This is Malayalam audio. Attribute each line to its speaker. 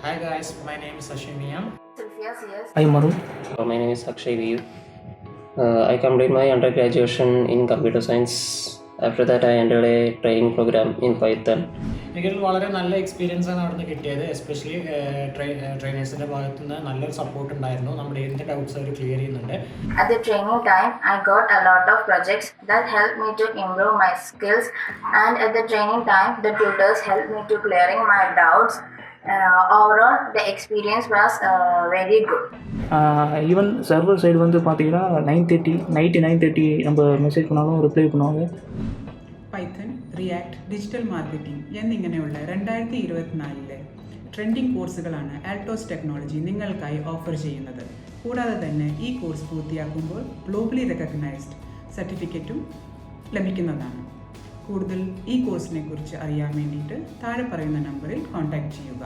Speaker 1: Hi guys, my name is Ashimian.
Speaker 2: Yes, yes.
Speaker 3: Hi Maru.
Speaker 4: My name is Akshay Viyu. I completed my undergraduation in computer science. After that, I entered a training program in Python.
Speaker 1: എനിക്കൊരു വളരെ നല്ല എക്സ്പീരിയൻസ് ആണ് അവിടെ നിന്ന് കിട്ടിയത്. എസ്പെഷ്യലി ട്രെയിനേഴ്സിൻ്റെ ഭാഗത്തു നിന്ന് നല്ലൊരു സപ്പോർട്ട് ഉണ്ടായിരുന്നു. നമ്മുടെ എന്ത് ഡൗട്ട്സ് അവർ ക്ലിയർ ചെയ്യുന്നുണ്ട്.
Speaker 2: At the training time, I got a lot of projects that helped me to improve my skills, and at the training time, the tutors helped me to clearing my doubts. Overall, the experience was very good.
Speaker 3: Even server side வந்து பார்த்தீங்கன்னா 9:30 நைட்டு 9:30 நம்ம மெசேஜ் பண்ணாலும் ரிப்ளை பண்ணுவாங்க.
Speaker 5: പൈത്തൺ, റിയാക്ട്, ഡിജിറ്റൽ മാർക്കറ്റിംഗ് എന്നിങ്ങനെയുള്ള 2024 ട്രെൻഡിങ് കോഴ്സുകളാണ് ആൽട്ടോസ് ടെക്നോളജി നിങ്ങൾക്കായി ഓഫർ ചെയ്യുന്നത്. കൂടാതെ തന്നെ ഈ കോഴ്സ് പൂർത്തിയാക്കുമ്പോൾ ഗ്ലോബലി റെക്കഗ്നൈസ്ഡ് സർട്ടിഫിക്കറ്റും ലഭിക്കുന്നതാണ്. കൂടുതൽ ഈ കോഴ്സിനെ കുറിച്ച് അറിയാൻ വേണ്ടിയിട്ട് താഴെ പറയുന്ന നമ്പറിൽ കോൺടാക്റ്റ് ചെയ്യുക.